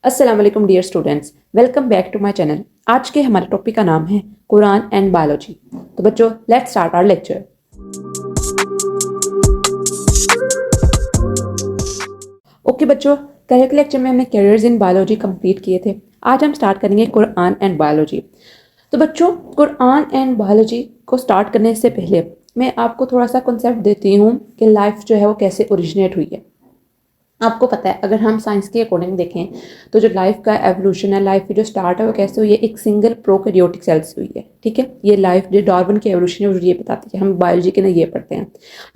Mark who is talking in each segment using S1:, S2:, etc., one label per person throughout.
S1: अस्सलाम वालेकुम dear students, welcome back to my channel. आज के हमारे टॉपिक का नाम है कुरान एंड बायोलॉजी। तो बच्चों, let's start our lecture. Okay बच्चों, कल के लेक्चर में हमने कैरियर्स इन बायोलॉजी कंप्लीट किए थे। आज हम स्टार्ट करेंगे कुरान एंड बायोलॉजी। तो बच्चों, कुरान एंड बायोलॉजी को स्टार्ट करने से पहले मैं आपको थोड़ा सा कॉन्सेप्ट देती हूँ कि लाइफ जो है वो कैसे ओरिजिनेट हुई है। आपको पता है, अगर हम साइंस के अकॉर्डिंग देखें तो जो लाइफ का एवोल्यूशन है, लाइफ की जो स्टार्ट है वो कैसे हुई है, एक सिंगल प्रोकैरियोटिक सेल से हुई है। ठीक है, ये लाइफ जो डार्विन की एवोल्यूशन है वो ये बताती है। हम बायोलॉजी के ना ये पढ़ते हैं,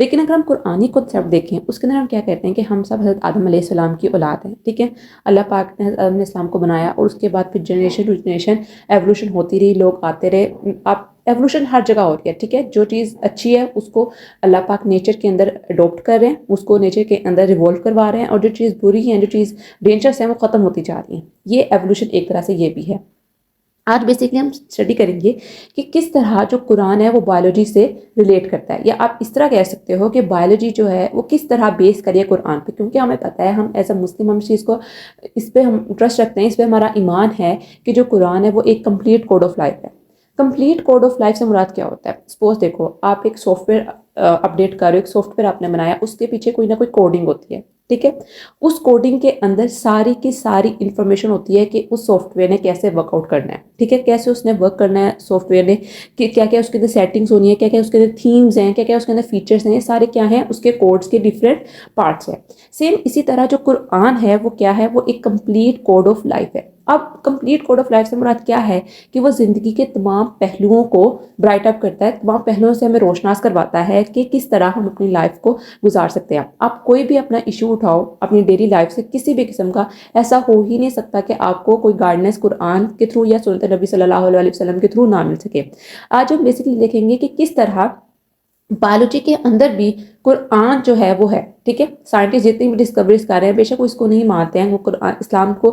S1: लेकिन अगर हम कुरानी कॉन्सेप्ट देखें उसके अंदर हम क्या कहते हैं कि हम सब हज़रत आदम अलैहिस्सलाम की औलाद हैं। ठीक है, अल्लाह पाक ने आदम अलैहिस्सलाम को बनाया और उसके बाद फिर जनरेशन टू जनरेशन एवोल्यूशन होती रही, लोग आते रहे। आप एवोल्यूशन हर जगह हो रही है। ठीक है, जो चीज़ अच्छी है उसको अल्लाह पाक नेचर के अंदर अडॉप्ट कर रहे हैं, उसको नेचर के अंदर रिवॉल्व करवा रहे हैं, और जो चीज़ बुरी है, जो चीज़ डेंजरस है, वो ख़त्म होती जा रही है। ये एवोल्यूशन एक तरह से ये भी है। आज बेसिकली हम स्टडी करेंगे कि किस तरह जो कुरान है वो बायोलॉजी से रिलेट करता है, या आप इस तरह कह सकते हो कि बायोलॉजी जो है वो किस तरह बेस करिए कुरान पे। क्योंकि हमें पता है, हम एज अ मुस्लिम हम इस चीज़ को, इस पर हम ट्रस्ट रखते हैं, इस पर हमारा ईमान है कि जो कुरान है वो एक कंप्लीट कोड ऑफ लाइफ है। कंप्लीट कोड ऑफ लाइफ से मुराद क्या होता है? सपोज देखो, आप एक सॉफ्टवेयर अपडेट कर रहे हो, एक सॉफ्टवेयर आपने बनाया, उसके पीछे कोई ना कोई कोडिंग होती है। ठीक है, उस कोडिंग के अंदर सारी की सारी इंफॉर्मेशन होती है कि उस सॉफ्टवेयर ने कैसे वर्कआउट करना है। ठीक है, कैसे उसने वर्क करना है सॉफ्टवेयर ने, कि क्या क्या उसके अंदर सेटिंग्स होनी है, क्या क्या उसके अंदर थीम्स हैं, क्या क्या उसके अंदर फीचर्स हैं, ये सारे क्या हैं, उसके कोड्स के डिफरेंट पार्ट्स हैं। सेम इसी तरह जो कुरान है वो क्या है, वो एक कंप्लीट कोड ऑफ लाइफ है। अब कंप्लीट कोड ऑफ लाइफ से मुराद क्या है कि वो ज़िंदगी के तमाम पहलुओं को ब्राइट अप करता है, तमाम पहलुओं से हमें रोशनास करवाता है कि किस तरह हम अपनी लाइफ को गुजार सकते हैं। आप कोई भी अपना इशू उठाओ अपनी डेली लाइफ से, किसी भी किस्म का, ऐसा हो ही नहीं सकता कि आपको कोई गाइडेंस कुरान के थ्रू या सुन्नत नबी सल्लल्लाहु अलैहि वसल्लम के थ्रू ना मिल सके। आज हम बेसिकली देखेंगे कि किस तरह बायोलॉजी के अंदर भी कुरान जो है वो है। ठीक है, साइंटिस्ट जितनी भी डिस्कवरीज कर रहे हैं, बेशक वो इसको नहीं मानते हैं, वो कुरान इस्लाम को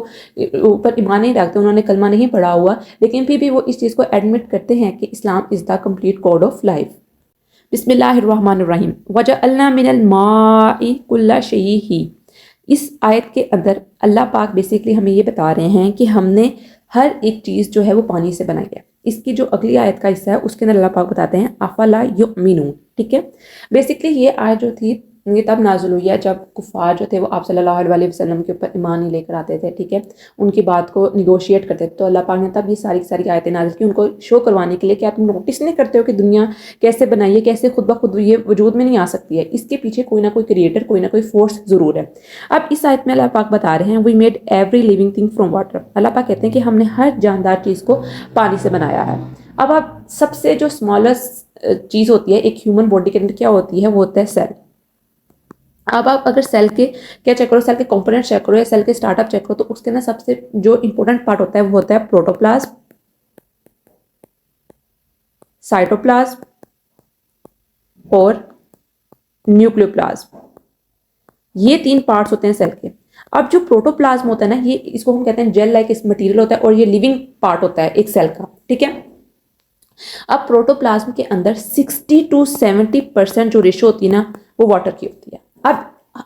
S1: ऊपर ईमान नहीं रखते, उन्होंने कलमा नहीं पढ़ा हुआ, लेकिन फिर भी वो इस चीज़ को एडमिट करते हैं कि Islam is the complete code of life. बिस्मिल्लाहिर्रहमानिर्रहीम वजअलना मिनल माई कुल्ला शैई। इस आयत के अंदर अल्लाह पाक बेसिकली हमें ये बता रहे हैं कि हमने हर एक चीज़ जो है वो पानी से बनाई है। इसकी जो अगली आयत का हिस्सा है उसके अंदर अल्लाह पाक बताते हैं अफला युमिनून। ठीक है, बेसिकली ये आयत जो थी ये तब नाजुल हुई है जब कुफार जो थे वो आप सल्लल्लाहु अलैहि वसल्लम के ऊपर ईमान नहीं लेकर आते थे। ठीक है, उनकी बात को निगोशिएट करते थे, तो अल्लाह पाक ने तब ये सारी सारी आयतें नाजिल की, उनको शो करवाने के लिए कि आप नोटिस नहीं करते हो कि दुनिया कैसे बनाई है, कैसे खुद ब खुद ये वजूद में नहीं आ सकती है, इसके पीछे कोई ना कोई क्रिएटर, कोई ना कोई फोर्स ज़रूर है। अब इस आयत में अल्लाह पाक बता रहे हैं we made every living thing from water. Allah पाक कहते हैं कि हमने हर जानदार चीज़ को पानी से बनाया है। अब आप सबसे जो स्मॉलेस्ट चीज़ होती है एक ह्यूमन बॉडी के अंदर क्या होती है, वो होता है सेल। अब आप अगर सेल के क्या चेक करो, सेल के कंपोनेंट चेक करो या सेल के स्टार्टअप चेक करो, तो उसके अंदर सबसे जो इंपॉर्टेंट पार्ट होता है वो होता है प्रोटोप्लाज्म, साइटोप्लाज्म और न्यूक्लियोप्लाज्म। ये तीन पार्ट्स होते हैं सेल के। अब जो प्रोटोप्लाज्म होता है ना, ये इसको हम कहते हैं जेल लाइक इस मटेरियल होता है, और ये लिविंग पार्ट होता है एक सेल का। ठीक है, अब प्रोटोप्लाज्म के अंदर 60 to 70% जो रेशो होती है ना वो वाटर की होती है। अब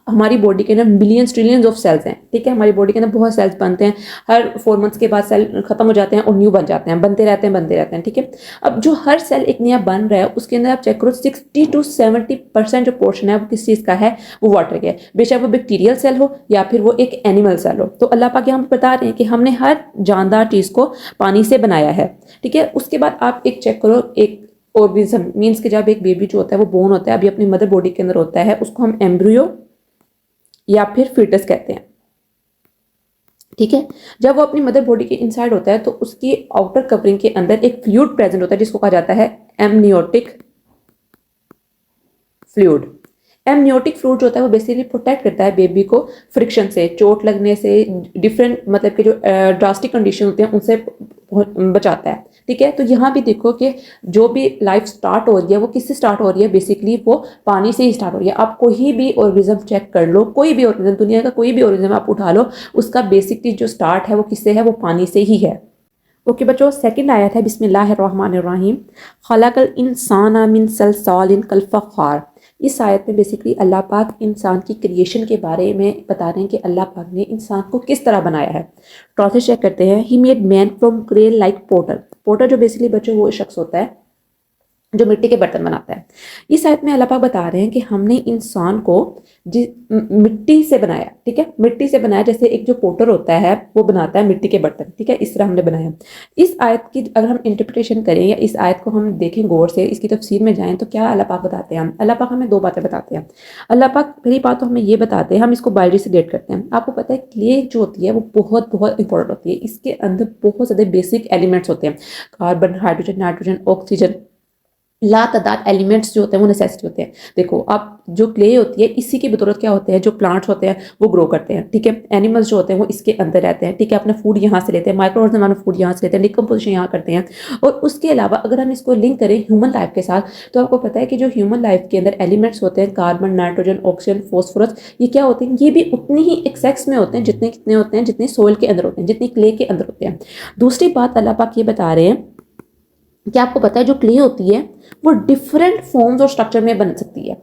S1: हमारी बॉडी के अंदर मिलियंस ट्रिलियंस ऑफ सेल्स हैं। ठीक है, हमारी बॉडी के अंदर बहुत सेल्स बनते हैं, हर 4 मंथ्स के बाद सेल खत्म हो जाते हैं और न्यू बन जाते हैं, बनते रहते हैं बनते रहते हैं। ठीक है, अब जो हर सेल एक नया बन रहा है उसके अंदर आप चेक करो 60 to 70% जो पोर्शन है वो किस चीज़ का है, वो वाटर का है। बेशक वो बैक्टीरियल सेल हो या फिर वो एक एनिमल सेल हो। तो अल्लाह पाक यहाँ पर बता रहे हैं कि हमने हर जानदार चीज़ को पानी से बनाया है। ठीक है, उसके बाद आप एक चेक करो, एक ऑर्गेनिज्म मीन्स कि जब एक बेबी जो होता है वो बोर्न होता है, अभी अपनी मदर बॉडी के अंदर होता है, उसको हम एम्ब्रियो या फिर फीटस कहते हैं। ठीक है, जब वो अपनी मदर बॉडी के इनसाइड होता है तो उसकी आउटर कवरिंग के अंदर एक फ्लूइड प्रेजेंट होता है जिसको कहा जाता है एमनियोटिक फ्लूइड। एमनियोटिक फ्लूइड जो होता है वो बेसिकली प्रोटेक्ट करता है बेबी को फ्रिक्शन से, चोट लगने से, डिफरेंट मतलब कि जो ड्रास्टिक कंडीशन होते हैं उनसे बचाता है। ठीक है, तो यहाँ भी देखो कि जो भी लाइफ स्टार्ट हो रही है वो किससे स्टार्ट हो रही है, बेसिकली वो पानी से ही स्टार्ट हो रही है। आप कोई भी ऑर्गेनिज्म चेक कर लो, कोई भी ऑर्गेनिज्म, दुनिया का कोई भी ऑर्गेनिज्म आप उठा लो, उसका बेसिकली जो स्टार्ट है वो किससे है, वो पानी से ही है। ओके बच्चों, सेकंड आयत है बिस्मिल्लाहिर्रहमानिर्रहीम खलकल इंसाना मिन सलसालिन कल फख्खार। इस आयत में बेसिकली अल्लाह पाक इंसान की क्रिएशन के बारे में बता रहे हैं कि अल्लाह पाक ने इंसान को किस तरह बनाया है। ट्रांसलेट चेक करते हैं। He made man from clay like potter. Potter जो बेसिकली बच्चों वो शख्स होता है जो मिट्टी के बर्तन बनाता है। इस आयत में अल्लाह पाक बता रहे हैं कि हमने इंसान को मिट्टी से बनाया, ठीक है, मिट्टी से बनाया। जैसे एक जो पोटर होता है वो बनाता है मिट्टी के बर्तन, ठीक है, इस तरह हमने बनाया। इस आयत की अगर हम इंटरप्रिटेशन करें या इस आयत को हम देखें गौर से, इसकी तफसीर में जाएं तो क्या अल्लाह पाक बताते हैं। अल्लाह पाक हमें दो बातें बताते हैं। अल्लाह पाक पहली बात तो हमें ये बताते हैं, हम इसको बायोलॉजी से डेट करते हैं। आपको पता है क्ले जो होती है वो बहुत बहुत इंपॉर्टेंट होती है। इसके अंदर बहुत ज़्यादा बेसिक एलिमेंट्स होते हैं, कार्बन, हाइड्रोजन, नाइट्रोजन, ऑक्सीजन, लातादाद एलिमेंट्स जो होते हैं वो नेसेसिटी होते हैं। देखो आप जो क्ले होती है इसी की बदौलत क्या होते हैं, जो प्लांट्स होते हैं वो ग्रो करते हैं, ठीक है। एनिमल्स जो होते हैं वो इसके अंदर रहते हैं, ठीक है, अपना फूड यहाँ से लेते हैं, माइक्रो ऑर्गेनिज्म फूड यहाँ से लेते हैं, डिकम्पोजिशन यहाँ करते हैं। और उसके अलावा अगर हम इसको लिंक करें ह्यूमन लाइफ के साथ तो आपको पता है कि जो ह्यूमन लाइफ के अंदर एलिमेंट्स होते हैं, कार्बन, नाइट्रोजन, ऑक्सीजन, फॉस्फोरस, ये क्या होते हैं, ये भी उतनी ही एक्सेस में होते हैं जितने कितने होते हैं जितने सोइल के अंदर होते हैं, जितनी क्ले के अंदर होते हैं। दूसरी बात अल्लाह पाक ये बता रहे हैं कि आपको पता है जो क्ले होती है वो डिफरेंट फॉर्म्स और स्ट्रक्चर में बन सकती है।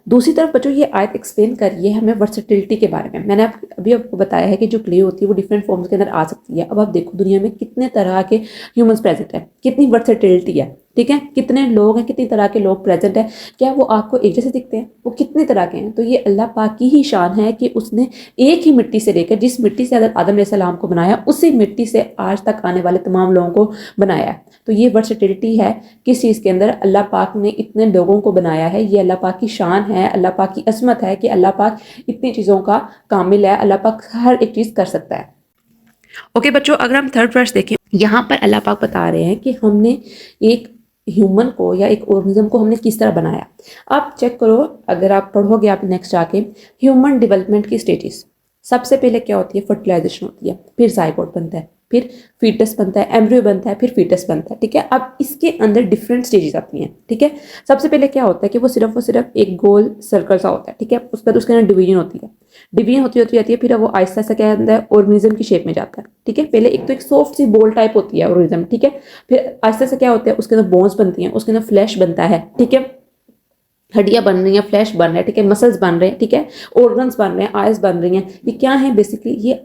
S1: दूसरी तरफ बच्चों ये आयत एक्सप्लेन कर रही है हमें वर्सेटिलिटी के बारे में। मैंने अभी आपको बताया है कि जो क्ले होती है वो डिफरेंट फॉर्म्स के अंदर आ सकती है। अब आप देखो दुनिया में कितने तरह के ह्यूमंस प्रेजेंट है, कितनी वर्सेटिलिटी है, ठीक है, कितने लोग हैं, कितनी तरह के लोग प्रेजेंट है। क्या वो आपको एक जैसे दिखते हैं, वो कितने तरह के हैं। तो ये अल्लाह पाक की ही शान है कि उसने एक ही मिट्टी से लेकर, जिस मिट्टी से हज़रत आदम अलैहिस्सलाम को बनाया, उसी मिट्टी से आज तक आने वाले तमाम लोगों को बनाया है। तो ये वर्सेटिलिटी है किस चीज़ के अंदर, अल्लाह पाक ने इतने लोगों को बनाया है। ये अल्लाह पाक की शान है, अल्लाह पाक की असमत है कि अल्लाह पाक इतनी चीज़ों का कामिल है, अल्लाह पाक हर एक चीज़ कर सकता है। ओके बच्चों, अगर हम थर्ड वर्स देखें, यहाँ पर अल्लाह पाक बता रहे हैं कि हमने एक ह्यूमन को या एक ऑर्गेनिज्म को हमने किस तरह बनाया। आप चेक करो, अगर आप पढ़ोगे आप नेक्स्ट जाके, ह्यूमन डेवलपमेंट की स्टेजेस, सबसे पहले क्या होती है, फर्टिलाइजेशन होती है, फिर जाइगोट बनता है, फिर फीटस बनता है, एम्ब्रियो बनता है, फिर फीटस बनता है, ठीक है। अब इसके अंदर डिफरेंट स्टेजेस आती हैं, ठीक है। सबसे पहले क्या होता है कि वो सिर्फ एक गोल सर्कल सा होता है, ठीक है। उसके बाद उसके अंदर डिवीजन होती है, डिवीजन होती होती जाती है, फिर वो आहिस्ता से क्या होता है, ऑर्गेनिज्म की शेप में जाता है, ठीक है। पहले एक तो एक सॉफ्ट सी बॉल टाइप होती है ऑर्गेनिज्म, ठीक है। फिर आहिस्ता से क्या होता है, उसके अंदर बोन्स बनती हैं, उसके अंदर फ्लैश बनता है, ठीक है, हड्डियां बन रही हैं, फ्लैश बन रहा है, ठीक है, मसल्स बन रहे हैं, ठीक है, ऑर्गन्स बन रहे हैं, आइज बन रही हैं। ये क्या है बेसिकली, ये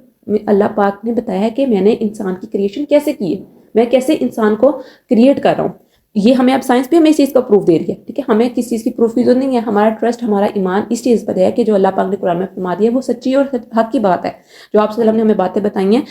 S1: अल्लाह पाक ने बताया है कि मैंने इंसान की क्रिएशन कैसे की है, मैं कैसे इंसान को क्रिएट कर रहा हूँ। ये हमें अब साइंस भी हमें इस चीज़ का प्रूफ दे रही है, ठीक है। हमें किस चीज़ की प्रूफ की जरूरत नहीं है। हमारा ट्रस्ट, हमारा ईमान इस चीज़ पर है कि जो अल्लाह पाक ने कुरान में फरमा दिया है वो सच्ची और हक की बात है। जो आप सल्लल्लाहु अलैहि वसल्लम ने हमें बातें बताई हैं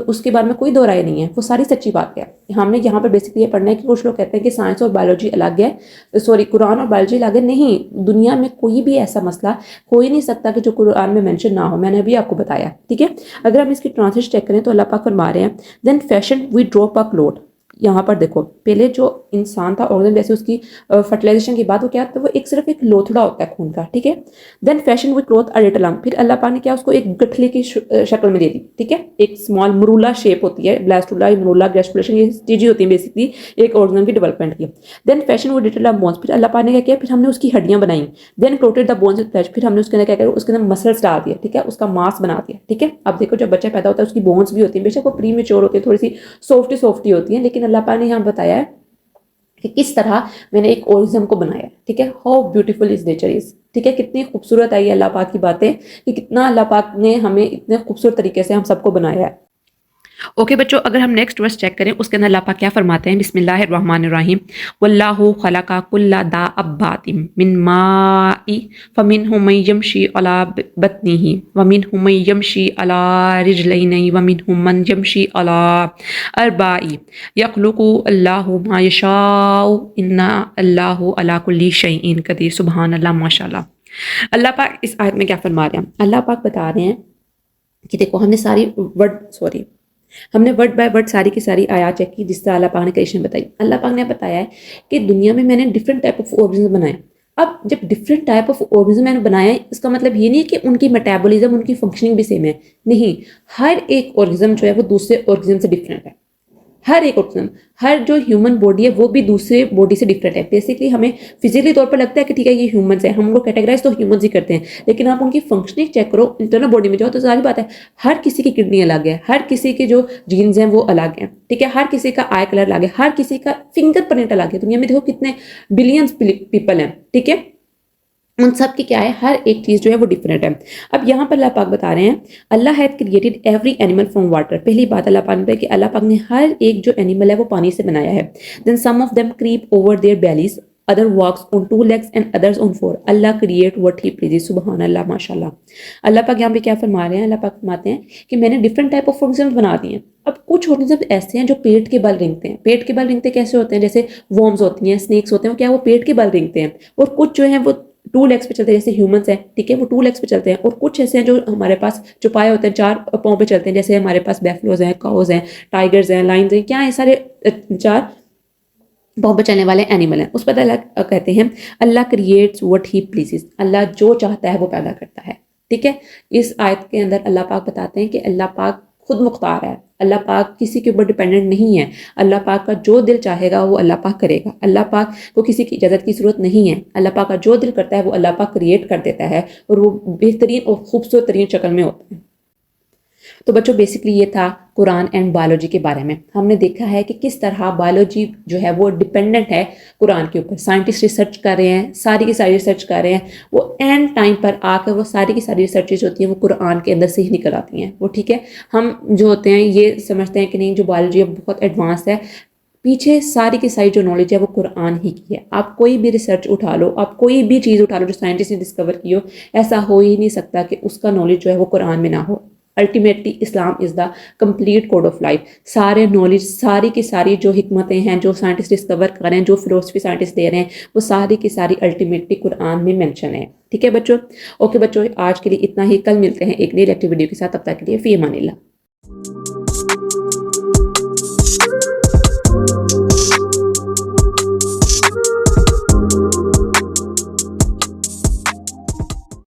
S1: उसके बारे में कोई दो राय नहीं है, वो सारी सच्ची बात है। हमने यहाँ पर बेसिकली ये पढ़ना है कि कुछ लोग कहते हैं कि साइंस और बायोलॉजी अलग है, सॉरी कुरान और बायोलॉजी अलग है। नहीं, दुनिया में कोई भी ऐसा मसला हो ही नहीं सकता कि जो कुरान में मेंशन ना हो। मैंने अभी आपको बताया, ठीक है। अगर हम इसकी ट्रांसलेशन चेक करें तो अल्लाह पाक फरमा रहे हैं, then fashion we drop a cloth. यहाँ पर देखो, पहले जो इंसान था ऑर्गेनिज्म, जैसे उसकी फर्टिलाइजेशन के बाद वो क्या था, वो एक सिर्फ एक लोथड़ा होता है खून का, ठीक है। Then fashion with cloth a little lump, फिर अल्लाह पाक ने क्या उसको एक गठले की शक्ल में दे दी, ठीक है। एक स्मॉल मरूला शेप होती है, ब्लास्टुला, मरूला, ग्रेस्पुलेशन, ये चीजें होती हैं बेसिकली एक ऑर्गेनिज्म की डेवलपमेंट की। Then fashion with little lump bones, फिर अल्लाह पाक ने क्या किया, फिर हमने उसकी हड्डियां बनाई। Then clotted the bones with flesh, फिर हमने उसके अंदर क्या किया, उसके अंदर मसल्स डाल दिया, ठीक है, उसका मांस बना दिया, ठीक है। अब देखो जब बच्चा पैदा होता है उसकी बोन्स भी होती है, बेशक वो प्री मेच्योर होती है, थोड़ी सी सॉफ्टी होती है, लेकिन अल्लाह पाक ने यहाँ बताया है कि किस तरह मैंने एक ऑर्गेनिज्म को बनाया, ठीक है। How beautiful is nature is, ठीक है, कितनी खूबसूरत है ये अल्लाह पाक की बातें कि कितना अल्लाह पाक ने हमें इतने खूबसूरत तरीके से हम सबको बनाया है। ओके बच्चों, अगर हम नेक्स्ट वर्स चेक करें उसके अंदर अल्लाह पाक क्या फरमाते हैं, बिस्मिल्लाहिर्रहमानिर्रहीम, वल्लाहु खलका कुल्ला दाअब्बातिम मिन माई फमिनहुम मन यमशी अला बत्निही व मिनहुम मन यमशी अला रिजलैनि व मिनहुम मन यमशी अला अरबाई यखलुकु अल्लाहु मा यशाउ इन्ना अल्लाहु अला कुल्ली शैइन कदीर। सुभान अल्लाह, माशाल्लाह। अल्लाह पाक इस आयत में क्या फरमा रहे हैं, अल्लाह पाक बता रहे हैं कि देखो हमने वर्ड बाय वर्ड सारी की सारी आयात चेक की जिस तरह अल्लाह पाक ने क्रिएशन बताई। अल्लाह पाक ने बताया है कि दुनिया में मैंने डिफरेंट टाइप ऑफ ऑर्गेनिज्म बनाए। अब जब डिफरेंट टाइप ऑफ ऑर्गेनिज्म मैंने बनाया है, इसका मतलब ये नहीं है कि उनकी मेटाबॉलिज्म, उनकी फंक्शनिंग भी सेम है, नहीं। हर एक ऑर्गेनिज्म जो है वो दूसरे ऑर्गेनिज्म से डिफरेंट है। हर एक ऑर्गेनिज्म, हर जो ह्यूमन बॉडी है वो भी दूसरे बॉडी से डिफरेंट है। बेसिकली हमें फिजिकली तौर पर लगता है कि ठीक है ये ह्यूमंस है, हम लोग कैटेगराइज तो ह्यूमंस ही करते हैं, लेकिन आप उनकी फंक्शनिंग चेक करो इंटरनल बॉडी में जाओ तो सारी बात है, हर किसी की किडनी अलग है, हर किसी के जो जीन्स हैं वो अलग हैं, ठीक है, हर किसी का आई कलर अलग है, हर किसी का फिंगर प्रिंट अलग है। दुनिया में देखो कितने बिलियंस पीपल हैं, ठीक है। उन सब की क्या है, हर एक चीज़ जो है वो डिफरेंट है। अब यहाँ पर अल्लाह पाक बता रहे हैं, Allah had created every animal from water. पहली बात अल्लाह पाक ने कि अल्लाह पाक ने हर एक जो एनिमल है वो पानी से बनाया है। Then some of them creep over their bellies, other walks on two legs and others on four. Allah create what he pleases. सुबहान अल्लाह, माशाल्लाह। अल्लाह पाक यहाँ पे क्या फरमा रहे हैं, अल्लाह पाक फरमाते हैं कि मैंने डिफरेंट टाइप ऑफ ऑर्गेनिज्म बना दिए हैं। अब कुछ ऑर्गेनिज्म ऐसे हैं जो पेट के बल रेंगते हैं। पेट के बल रेंगते कैसे होते हैं, जैसे वॉर्म्स होती हैं, स्नेक्स होते हैं, वो क्या, वो पेट के बल रेंगते हैं। और कुछ जो है वो टू लेग्स पे चलते हैं, जैसे ह्यूमंस हैं, ठीक है, वो टू लेग्स पे चलते हैं। और कुछ ऐसे हैं जो हमारे पास जो पाए होते हैं, चार पाँव पे चलते हैं, जैसे हमारे पास बैफलोज हैं, काउज हैं, टाइगर्स हैं, लाइन्स हैं, क्या है, सारे चार पाँव पे चलने वाले एनिमल हैं। उस पर अल्लाह कहते हैं, अल्लाह क्रिएट्स व्हाट ही प्लीजेस। अल्लाह जो चाहता है वो पैदा करता है, ठीक है। इस आयत के अंदर अल्लाह पाक बताते हैं कि अल्लाह पाक खुद मुख्तार है, अल्लाह पाक किसी के ऊपर डिपेंडेंट नहीं है। अल्लाह पाक का जो दिल चाहेगा वो अल्लाह पाक करेगा। अल्लाह पाक को किसी की इजाज़त की ज़रूरत नहीं है। अल्लाह पाक का जो दिल करता है वो अल्लाह पाक क्रिएट कर देता है, और वो बेहतरीन और खूबसूरत तरीन शक्ल में होता है। तो बच्चों बेसिकली ये था कुरान एंड बायोलॉजी के बारे में। हमने देखा है कि किस तरह बायोलॉजी जो है वो डिपेंडेंट है कुरान के ऊपर। साइंटिस्ट रिसर्च कर रहे हैं, सारी की सारी रिसर्च कर रहे हैं, वो एंड टाइम पर आकर वो सारी की सारी रिसर्चेज होती हैं वो कुरान के अंदर से ही निकल आती हैं, वो ठीक है। हम जो होते हैं ये समझते हैं कि नहीं, जो बायोलॉजी है बहुत एडवांस है, पीछे सारी की सारी जो नॉलेज है वो कुरान ही की है। आप कोई भी रिसर्च उठा लो, आप कोई भी चीज़ उठा लो जो साइंटिस्ट ने डिस्कवर की हो, ऐसा हो ही नहीं सकता कि उसका नॉलेज जो है वो कुरान में ना हो। Ultimately Islam is the complete code of life. सारे नॉलेज, सारी की सारी जो हिकमतें हैं, जो साइंटिस्ट डिस्कवर कर रहे हैं, जो फिलोसफी साइंटिस्ट दे रहे हैं, वो सारी की सारी अल्टीमेटली कुरान में मेंशन है, ठीक है बच्चों। ओके बच्चों, आज के लिए इतना ही। कल मिलते हैं एक नई लेक्चर वीडियो के साथ। तब तक के लिए फी अमानिल्लाह।